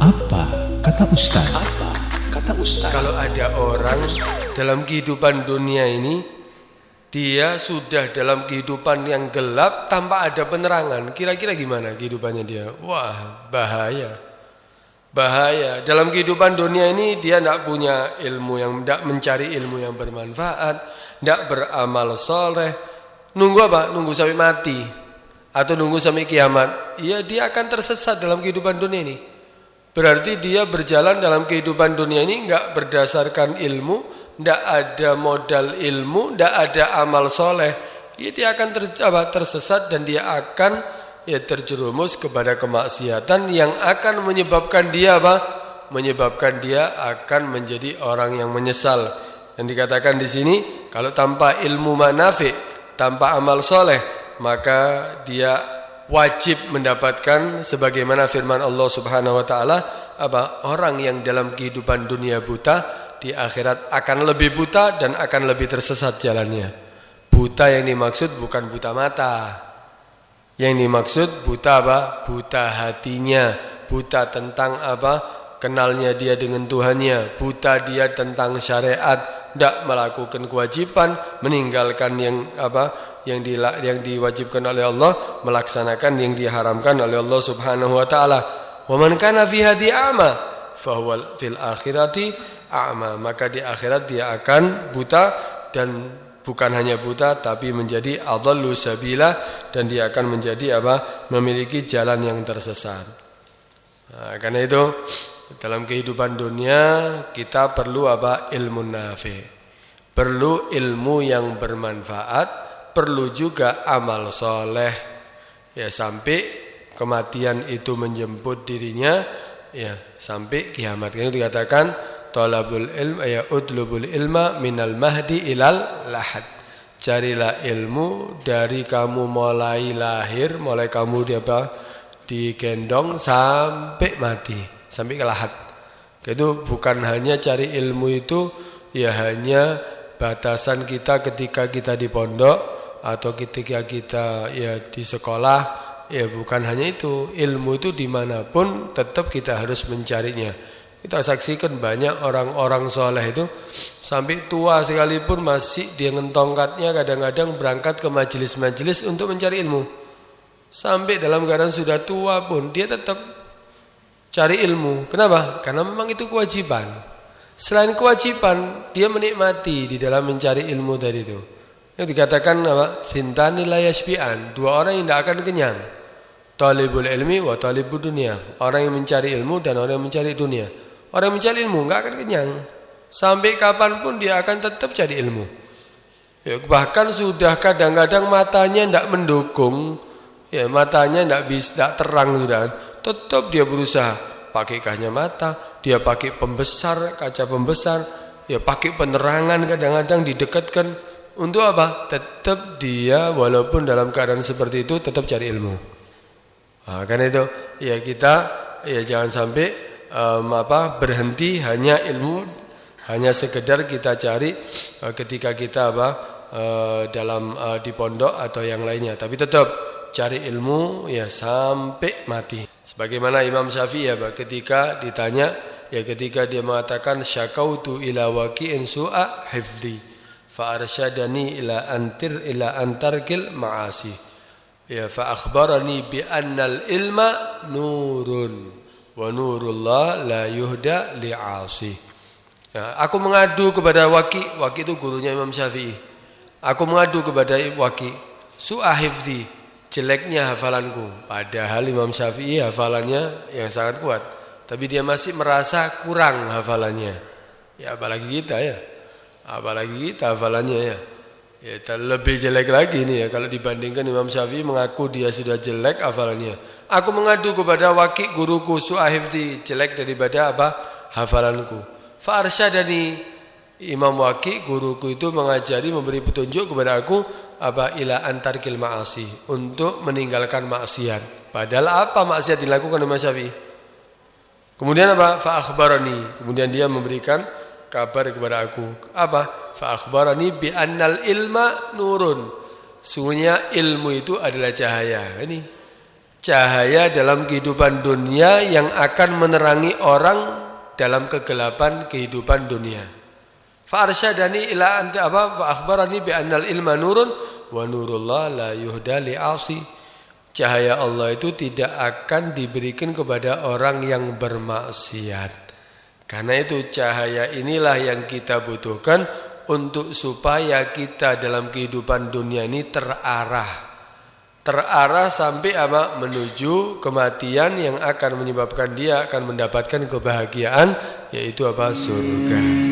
Apa kata Ustaz? Kalau ada orang dalam kehidupan dunia ini, dia sudah dalam kehidupan yang gelap tanpa ada penerangan, kira-kira gimana kehidupannya dia? Wah, bahaya. Bahaya. Dalam kehidupan dunia ini dia tidak punya ilmu, tidak mencari ilmu yang bermanfaat, tidak beramal soleh. Nunggu apa? Nunggu sampai mati atau nunggu sampai kiamat. Ya, dia akan tersesat dalam kehidupan dunia ini. Berarti dia berjalan dalam kehidupan dunia ini enggak berdasarkan ilmu, enggak ada modal ilmu, enggak ada amal soleh. Ya, dia akan tersesat dan dia akan terjerumus kepada kemaksiatan yang akan menyebabkan dia apa? Menyebabkan dia akan menjadi orang yang menyesal. Yang dikatakan di sini, kalau tanpa ilmu manafi, tanpa amal soleh, maka dia wajib mendapatkan sebagaimana firman Allah Subhanahu wa taala, orang yang dalam kehidupan dunia buta, di akhirat akan lebih buta dan akan lebih tersesat jalannya. Buta yang dimaksud bukan buta mata. Yang dimaksud buta apa? Buta hatinya, buta tentang kenalnya dia dengan Tuhannya, buta dia tentang syariat, tidak melakukan kewajiban, meninggalkan yang diwajibkan oleh Allah, melaksanakan yang diharamkan oleh Allah Subhanahu wa taala. Wa man kana fi hadi a'ma fa huwa fil akhirati a'ma. Maka di akhirat dia akan buta, dan bukan hanya buta tapi menjadi adallu sabila, dan dia akan menjadi memiliki jalan yang tersesat. Nah, karena itu dalam kehidupan dunia kita perlu ilmu nafi. Perlu ilmu yang bermanfaat, perlu juga amal soleh, ya, sampai kematian itu menjemput dirinya, ya, sampai kiamat. Ini dikatakan talabul ilm, ya, utlubul ilma minal mahdi ilal lahad. Carilah ilmu dari kamu mulai lahir, mulai kamu digendong sampai mati, sampai ke lahad. Itu bukan hanya cari ilmu itu ya hanya batasan kita ketika kita di pondok atau ketika kita di sekolah, ya bukan hanya itu. Ilmu itu dimanapun tetap kita harus mencarinya. Kita saksikan banyak orang-orang soleh itu sampai tua sekalipun masih dengan tongkatnya kadang-kadang berangkat ke majelis-majelis untuk mencari ilmu. Sampai dalam keadaan sudah tua pun dia tetap cari ilmu. Kenapa? Karena memang itu kewajiban. Selain kewajiban, dia menikmati di dalam mencari ilmu tadi itu. Yang dikatakan sintani la yashbi'an, dua orang yang tidak akan kenyang. Talibul ilmi wa talibud dunia. Orang yang mencari ilmu dan orang yang mencari dunia. Orang yang mencari ilmu enggak akan kenyang. Sampai kapanpun dia akan tetap cari ilmu. Ya, bahkan sudah kadang-kadang matanya tidak mendukung, ya, matanya tidak terang sudah, tetap dia berusaha pakai kacamata, dia pakai pembesar, kaca pembesar, ya pakai penerangan, kadang-kadang didekatkan. Untuk apa? Tetap dia walaupun dalam keadaan seperti itu tetap cari ilmu. Nah, karena itu ya kita jangan sampai berhenti hanya ilmu, hanya sekedar kita cari ketika kita dalam di pondok atau yang lainnya, tapi tetap cari ilmu ya sampai mati. Sebagaimana Imam Syafi'i ketika ditanya, ketika dia mengatakan syakautu ila waqi'in su'a hifdhi fa arsyadani ila antarkil ma'asi, ya fa akhbarani bi annal ilma nurun wa nurullah la yuhda li'asi. Ya, aku mengadu kepada Waqi itu gurunya Imam Syafi'i. Aku mengadu kepada Waqi, su'a hifdhi, jeleknya hafalanku. Padahal Imam Syafi'i hafalannya yang sangat kuat, tapi dia masih merasa kurang hafalannya. Ya apalagi kita hafalannya ya lebih jelek lagi nih ya kalau dibandingkan Imam Syafi'i mengaku dia sudah jelek hafalannya. Aku mengadu kepada Waqi guruku, su'a hifdhi, jelek daripada hafalanku. Fa arsyadani, Imam Waqi guruku itu mengajari, memberi petunjuk kepada aku ila antarkil ma'asi, untuk meninggalkan maksiat. Padahal apa maksiat dilakukan oleh Imam Syafi'i? Kemudian fa akhbarani, kemudian dia memberikan kabar kepada aku. Fa akhbarani bi annal ilma nurun, sungguhnya ilmu itu adalah cahaya. Ini cahaya dalam kehidupan dunia yang akan menerangi orang dalam kegelapan kehidupan dunia. Fa arsyadani ila anta apa fa akhbarani bi annal ilma nurun wa nurullah la yuhda li 'asi. Cahaya Allah itu tidak akan diberikan kepada orang yang bermaksiat. Karena itu cahaya inilah yang kita butuhkan untuk supaya kita dalam kehidupan dunia ini terarah sampai apa? Menuju kematian yang akan menyebabkan dia akan mendapatkan kebahagiaan, yaitu apa? Surga.